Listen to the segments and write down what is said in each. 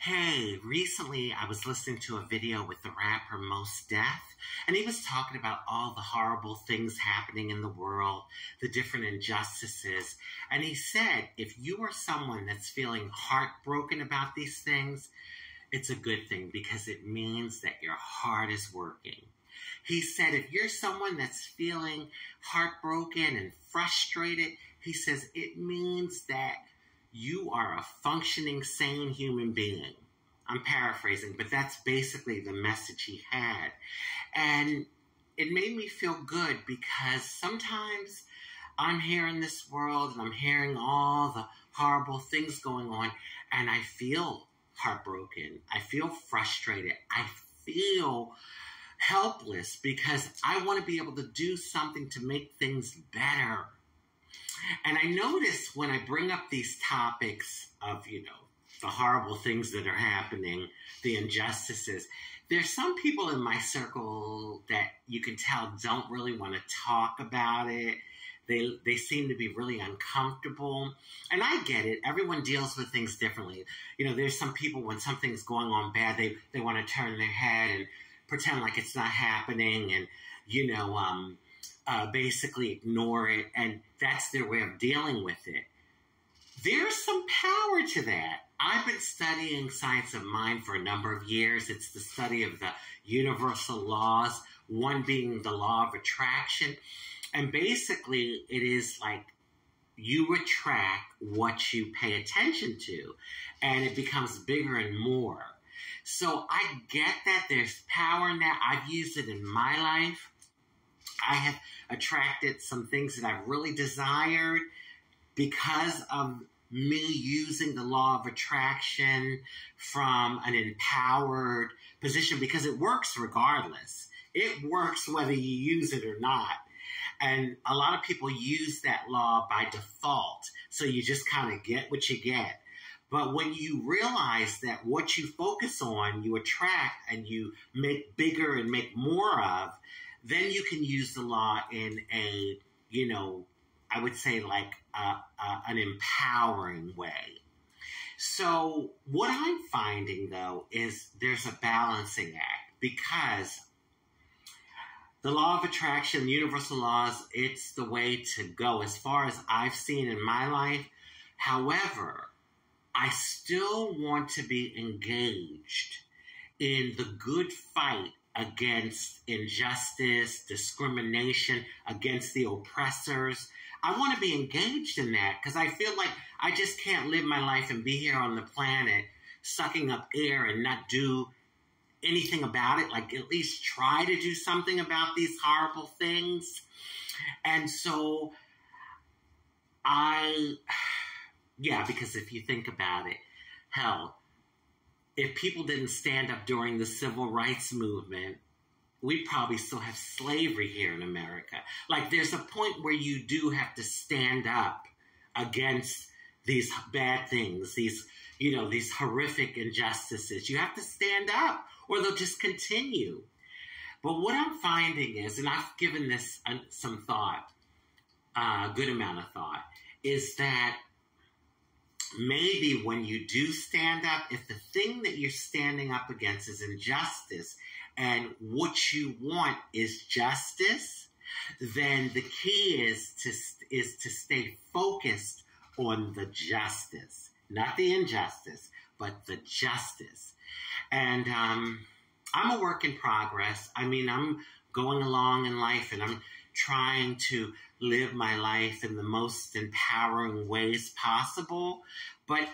Hey, recently I was listening to a video with the rapper Mos Def, and he was talking about all the horrible things happening in the world, the different injustices. And he said, if you are someone that's feeling heartbroken about these things, it's a good thing because it means that your heart is working. He said, if you're someone that's feeling heartbroken and frustrated, he says it means that you are a functioning, sane human being. I'm paraphrasing, but that's basically the message he had. And it made me feel good because sometimes I'm here in this world and I'm hearing all the horrible things going on, and I feel heartbroken. I feel frustrated. I feel helpless because I want to be able to do something to make things better. And I notice when I bring up these topics of, the horrible things that are happening, the injustices, there's some people in my circle that you can tell don't really want to talk about it. They seem to be really uncomfortable. And I get it. Everyone deals with things differently. There's some people when something's going on bad, they want to turn their head and pretend like it's not happening and, basically ignore it, and that's their way of dealing with it. There's some power to that. I've been studying science of mind for a number of years. It's the study of the universal laws, one being the law of attraction. And basically, it is like you attract what you pay attention to, and it becomes bigger and more. So I get that there's power in that. I've used it in my life. I have attracted some things that I've really desired because of me using the law of attraction from an empowered position, because it works regardless. It works whether you use it or not. And a lot of people use that law by default. So you just kind of get what you get. But when you realize that what you focus on, you attract and you make bigger and make more of, then you can use the law in a, I would say like an empowering way. So what I'm finding, though, is there's a balancing act, because the law of attraction, the universal laws, it's the way to go as far as I've seen in my life. However, I still want to be engaged in the good fight against injustice, discrimination, against the oppressors. I want to be engaged in that because I feel like I just can't live my life and be here on the planet sucking up air and not do anything about it, like at least try to do something about these horrible things. And so because if you think about it, hell, if people didn't stand up during the civil rights movement, we'd probably still have slavery here in America. Like, there's a point where you do have to stand up against these bad things, these horrific injustices. You have to stand up or they'll just continue. But what I'm finding is, and I've given this some thought, a good amount of thought, is that maybe when you do stand up, if the thing that you're standing up against is injustice and what you want is justice, then the key is to stay focused on the justice, not the injustice, but the justice. And I'm a work in progress. I mean, I'm going along in life and I'm trying to live my life in the most empowering ways possible, but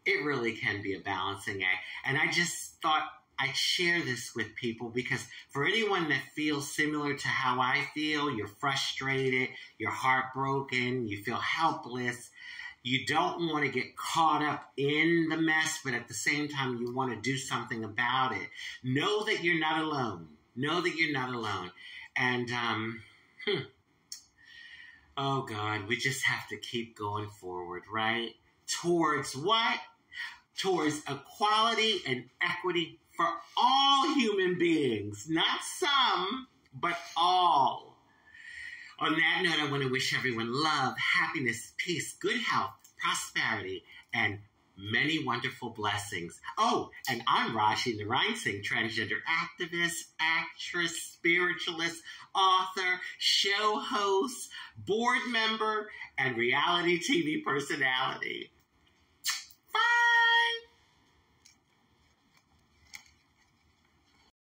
it really can be a balancing act. And I just thought I'd share this with people because for anyone that feels similar to how I feel, you're frustrated, you're heartbroken, you feel helpless, you don't want to get caught up in the mess, but at the same time you want to do something about it. Know that you're not alone. Know that you're not alone. And oh God, we just have to keep going forward, right? Towards what? Towards equality and equity for all human beings. Not some, but all. On that note, I want to wish everyone love, happiness, peace, good health, prosperity, and many wonderful blessings. Oh, and I'm Rajee Narinesingh, transgender activist, actress, spiritualist, author, show host, board member, and reality TV personality.